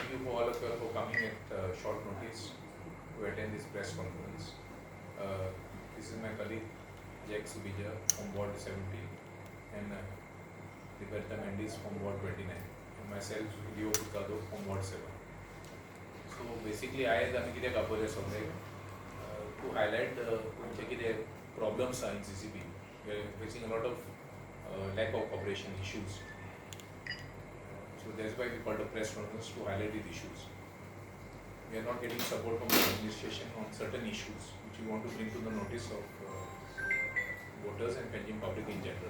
thank you for all of you for coming at short notice to attend this press conference. This is my colleague Jack Subija from Ward 17 and Liberta Mendes from Ward 29 and myself Leo Picado from Ward 7. So basically I am going to highlight the problems in CCP. We are facing a lot of lack of cooperation issues. So that's why we called a press conference to highlight these issues. We are not getting support from the administration on certain issues which we want to bring to the notice of voters and Panjim public in general.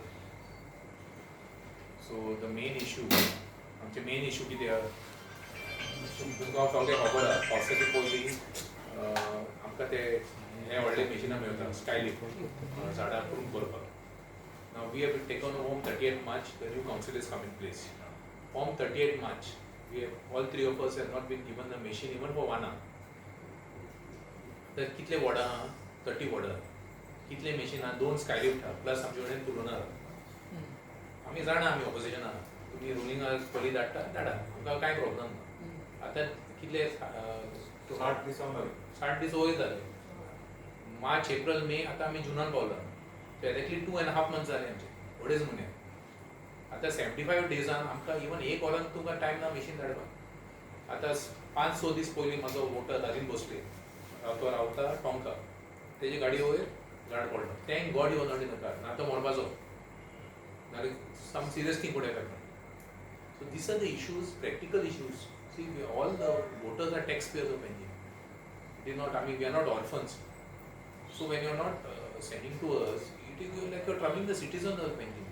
So the main issue, किती आहे? तुमकां सगळें खबर आसा पावसाचे पयलीं आमकां ते हे व्हडले मशिनां मेळटा स्कायलिफ्ट झाडां करून करपाक. Now we have taken home 38th March, the new council is come in place. From 38th March, we have, all three of us have not been given the machine even for 1 hour. तर कितले ward आहा? 30 ward. कितले machine आहा? 2 स्कायलिफ्ट आहा plus आमचे कडेन तुलना आहा. आमी जाणा आमी ऑपोजिशन आहा. तुम्ही रुलिंगाक पयलीं धाडटा आमकां कांय प्रॉब्लम ना. आतां कितले 60 दीस वयर जाले. मार्च, एप्रिल, मे आतां आमी जुनान पावला. So exactly 2.5 months जाले आमचे. अडेच म्हयने. आतां 75 डेजान आमकां इवन एक वॉरान तुमकां टायम ना मशीन धाडपाक. आतां 5-6 दीस पयलीं म्हाजो वोटर राजीन भोसले तो रावता टोंका. तेजी गाडी वयर झाड पडलो. Thank God you are not in the car. ना तो मरपाचो. नाल्यार some serious thing could have happened. So these are the issues, practical issues. See, all the voters are taxpayers of India. It is not, I mean, we are not orphans. So when you are not sending to us, it is like you are troubling the citizens of India.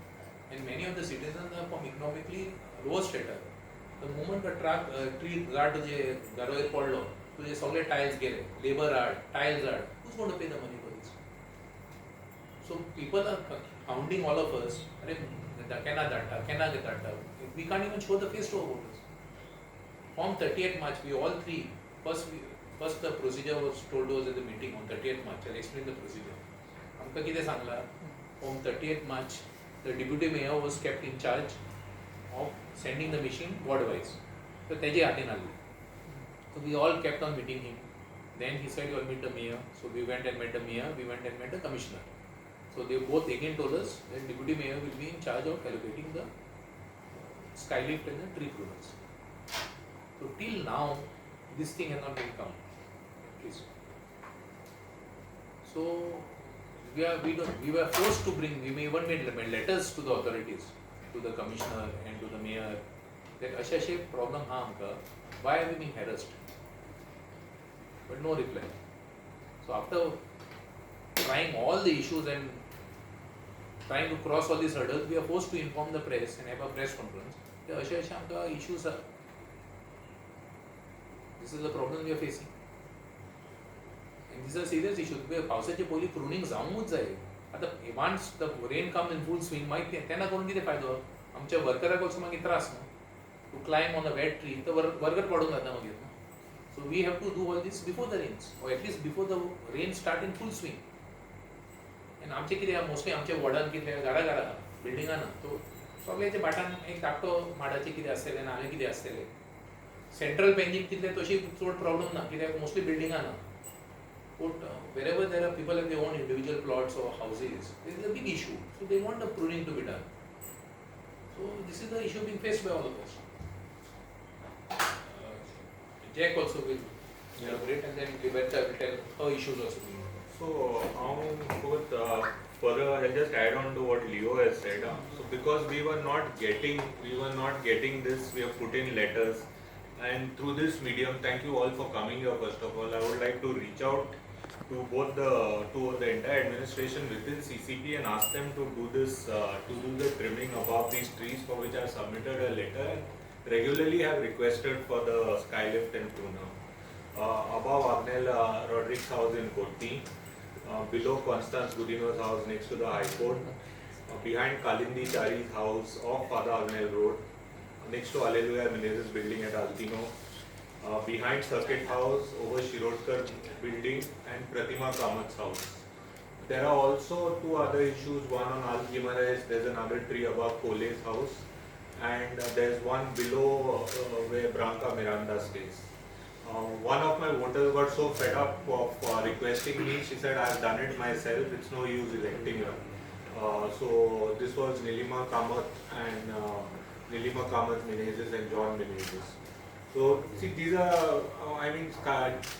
And many of the citizens are from economically lower strata. The moment the tree झाड तुझे घरावयर पडलो, तुझे सगळे tiles गेले, labor हाड, tiles हाड, who's going to pay the money for this? So people are hounding all of us. We can't even show the face to our voters. From 30th March, we all three, first the procedure was told to us at the meeting on 30th March. I'll explain the procedure. आमकां कितें Sangla? From 30th March, the deputy mayor was kept in charge of sending the machine ward-wise. So तेजे हातीन आसली. So we all kept on meeting him. Then he said, "You will meet the mayor." So we went and met the mayor. We went and met the commissioner. So they both again told us that deputy mayor will be in charge of allocating the skylift and the tree pruners. So till now, this thing has not been come. Please. So we were forced to bring. We even made letters to the authorities, to the commissioner and to the mayor, that ashe problem ha amka. Why are we being harassed? But no reply. So after trying all the issues and trying to cross all these hurdles, we are forced to inform the press and have a press conference. The ashe issues are. This is the problem we are facing. And these are serious issues. पावसाचे पयलीं pruning जावूंच जाय. आतां once the rain comes in full swing, मागीर तेन्ना करून कितें फायदो? आमच्या वर्कराक also मागीर त्रास न्हू. To climb on a wet tree, the worker पडून जाता मागीर. So we have to do all this before the rains, or at least before the rain start in full swing. And आमचे कितें मोस्टली आमच्या वॉर्डान कितें घरा बिल्डिंगां ना. तो सगळ्याच्या बाटान एक धाकटो माडाचें कितें आसतलें नाल्यार कितें आसतलें. सेंट्रल पेंजीन कितले तशी चड प्रॉब्लम ना कित्याक मोस्टली बिल्डिंगां ना. But wherever there are people have their own individual plots or houses, there is a big issue. So they want the pruning to be done. So this is the issue being faced by all of us. Jack also will elaborate and then Liberta will tell her issues also. So further I'll just add on to what Leo has said. So because we were not getting this, we have put in letters, and through this medium, thank you all for coming here. First of all, I would like to reach out to both the entire administration within CCP and ask them to do this, to do the trimming above these trees, for which I have submitted a letter and regularly have requested for the skylift and pruner. Above Agnel Rodriguez's house in Kotti, below Constance Gudino's house next to the High Court, behind Kalindi Chari's house off Father Agnel Road, next to Alleluia Menezes building at Altino, behind Circuit House, over Shirodkar building and Pratima Kamat's house. There are also 2 other issues, one on Al Gimarais, there's another tree above Kole's house, and there's one below where Branca Miranda's case. One of my voters got so fed up of requesting me, she said, I've done it myself, it's no use electing her. So this was Nilima Kamath and Nilima Kamath Menezes and John Menezes. So see, these are,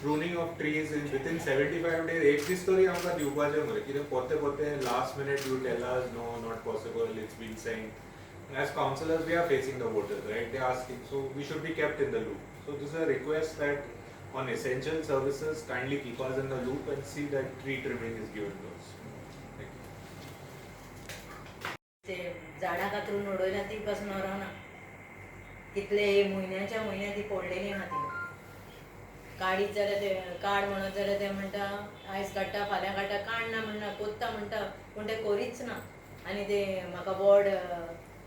pruning of trees is within 75 days. एक दी story हमका दिवपाचे मरे कितें पोते पोते last minute you tell us no, not possible, it's been sent. As councillors, we are facing the voters, right? They are asking, so we should be kept in the loop. So this is a request that on essential services, kindly keep us in the loop and see that tree trimming is given to us. ते झाडां कातरून उडयल्या ती पासून रावना कितले म्हयन्याच्या म्हयने ती पडलेली आहा ती काडीत जाल्यार ते काड म्हणत जाल्यार ते म्हणटा आयज काडटा फाल्यां काडटा काडना म्हणना कोत्ता म्हणटा पूण ते करीच ना आनी ते म्हाका बोर्ड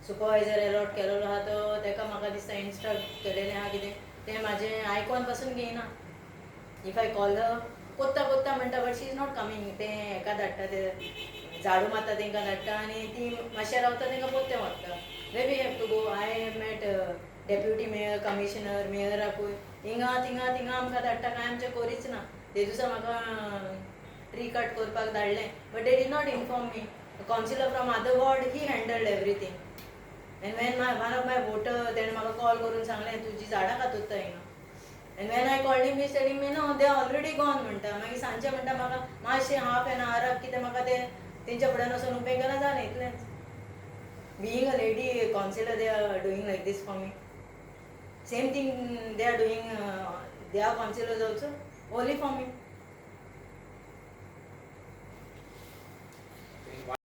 सुपरवायझर अलॉट केलेलो आहा तो तेका म्हाका दिसता इन्स्ट्रक्ट केलेलें आहा कितें तें म्हाजें आयकोन पासून घेयना इफ आय कॉल कोत्ता कोत्ता म्हणटा but she is not coming तें हेका धाडटा ते झाडू मारता तांकां धाडटा आनी ती मातशें रावता तांकां पोत्तें व्हरता maybe have to go I have met deputy mayor commissioner मेयराकूय हिंगा थिंगा थिंगा आमकां धाडटा कांय आमचें करीच ना ते दिसा म्हाका ट्री कट करपाक धाडलें but they did not inform me councillor from other ward he handled everything and when one of my voter तेणें म्हाका कॉल करून सांगलें तुजी झाडां कातुत्ता हिंगा and when I called him he saying me no they already gone म्हणटा मागीर सांजचें म्हणटा म्हाका मातशें हाफ एन आवराक कितें म्हाका तें तेंच्या फुड्यान वचून उपेग केला जालें इतलेंच being a lady councillor they are doing like this for me same thing they are doing they are councillors also only for me